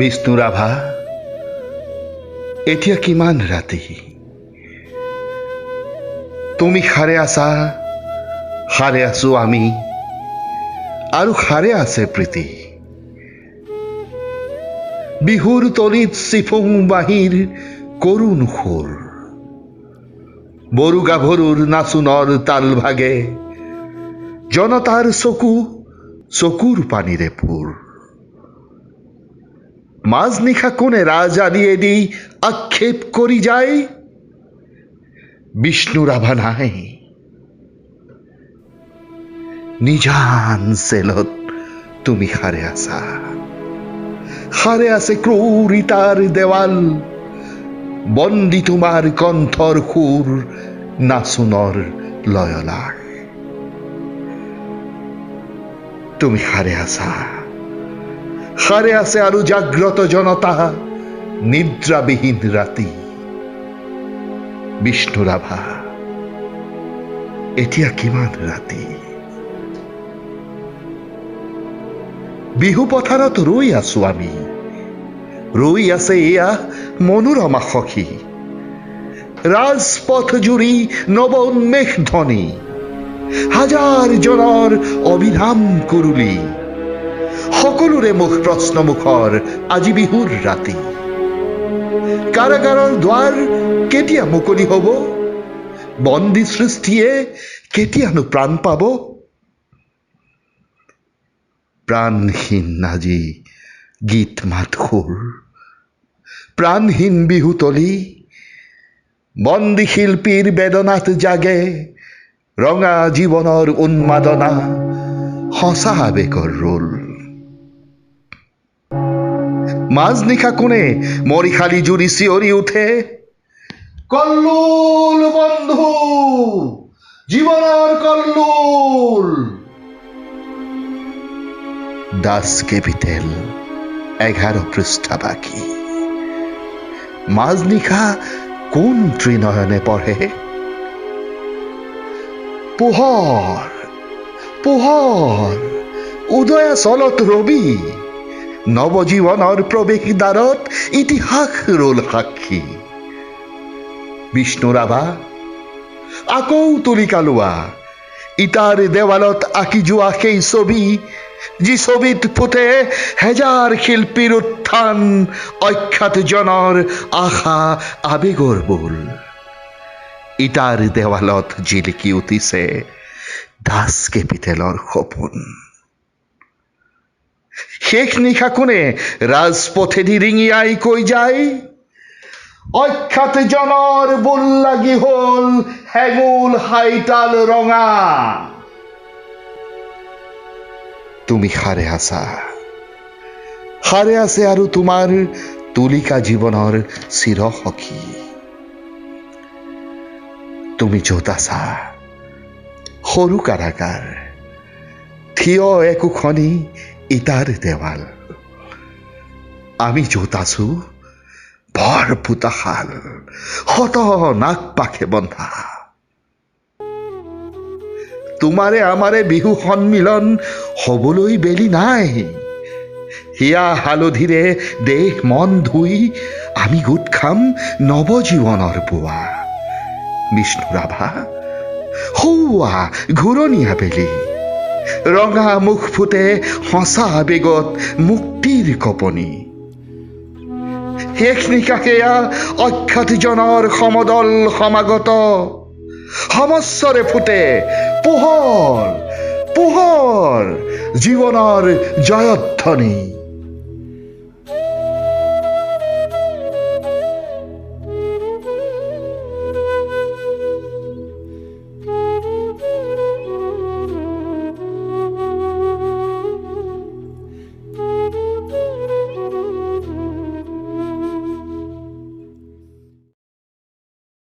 বিষ্ণু ৰাভা, এতিয়া কিমান ৰাতি? তুমি সাৰে আছা, সাৰে আছো আমি, আৰু সাৰে আছে প্ৰীতি। বিহুৰ তলিত চিফুং বাঁহীৰ কৰুণ সুৰ, বড়ো গাভৰুৰ নাচোনৰ তাল ভাগে, জনতাৰ চকুৰ পানীৰে ফুৰ। মাজনিশা কোনে ৰাজ আলিয়ে দি আক্ষেপ কৰি যায়, বিষ্ণু ৰাভা নাই। নিজান জেলত তুমি সাৰে আছা, সাৰে আছে ক্ৰূৰিতাৰ দেৱাল, বন্দী তোমাৰ কণ্ঠৰ সুৰ, নাচোনৰ লয়লাস। তুমি সাৰে আছা, সাৰে আছে আৰু জাগ্ৰত জনতা, নিদ্ৰাবিহীন ৰাতি। বিষ্ণু ৰাভা, এতিয়া কিমান ৰাতি? বিহু পথাৰত ৰৈ আছো আমি, ৰৈ আছে এয়া মনোৰমা সখী। ৰাজপথ জুৰি নৱোন্মেষ ধ্বনি, হাজাৰ জনৰ অবিৰাম কুৰুলি, সকলোৰে মুখ প্ৰশ্নমুখৰ আজি বিহুৰ ৰাতি। কাৰাগাৰৰ দুৱাৰ কেতিয়া মুকলি হব? বন্দী সৃষ্টিয়ে কেতিয়ানো প্ৰাণ পাব? প্ৰাণহীন আজি গীত মাত সুৰ, প্ৰাণহীন বিহুতলী, বন্দী শিল্পীৰ বেদনাত জাগে ৰঙা জীৱনৰ উন্মাদনা, সঁচা আৱেগৰ ৰোল। মাজনিশা কোনে মৰিশালী জুৰি চিঞৰি উঠে, কল্লোল বন্ধু, জীৱনৰ কল্লোল। দাস কেপিটেল 11 পৃষ্ঠা বাকী। মাজনিশা কোন ত্ৰিনয়নে পঢ়ে, পোহৰ পোহৰ উদয়া চলত ৰবি, নৱজীৱনৰ প্ৰৱেশ দ্বাৰত ইতিহাস ৰল সাক্ষী। বিষ্ণু ৰাভা, আকৌ তুলিকা লোৱা, ইটাৰ দেৱালত আঁকি যোৱা সেই ছবি, যি ছবিত ফুটে হেজাৰ শিল্পীৰ উত্থান, অখ্যাত জনৰ আশা আবেগৰ বোল। ইটাৰ দেৱালত জিলিকি উঠিছে দাস কেপিটেলৰ সপোন। শেষ নিশা কোনে ৰাজপথেদি ৰিঙিয়াই কৈ যায়, অখ্যাত জনৰ বোল লাগি হল হেঙুল হাইতাল ৰঙা। তুমি সাৰে আছা, সাৰে আছে আৰু তোমাৰ তুলিকা জীৱনৰ চিৰ সখী। তুমি য'ত আছা সৰু কাৰাগাৰ, থিয় একোখনি ইটাৰ দেৱাল। আমি য'ত আছো ভৰ পোতাশাল, শত নাক পাশে বন্ধা। তোমাৰে আমাৰে বিহু সন্মিলন হবলৈ বেলি নাই, হিয়া হালধিৰে দেহ মন ধুই আমি গোট খাম নৱজীৱনৰ পুৱা। বিষ্ণু ৰাভা, সৌৱা ঘূৰণীয়া বেলি, ৰঙা মুখ ফুটে সঁচা আবেগত মুক্তিৰ কপনি। শেষ নিশা সেয়া অখ্যাত জনৰ সমদল সমাগত, সমস্বৰে ফুটে পোহৰ পোহৰ জীৱনৰ জয়ধ্বনি।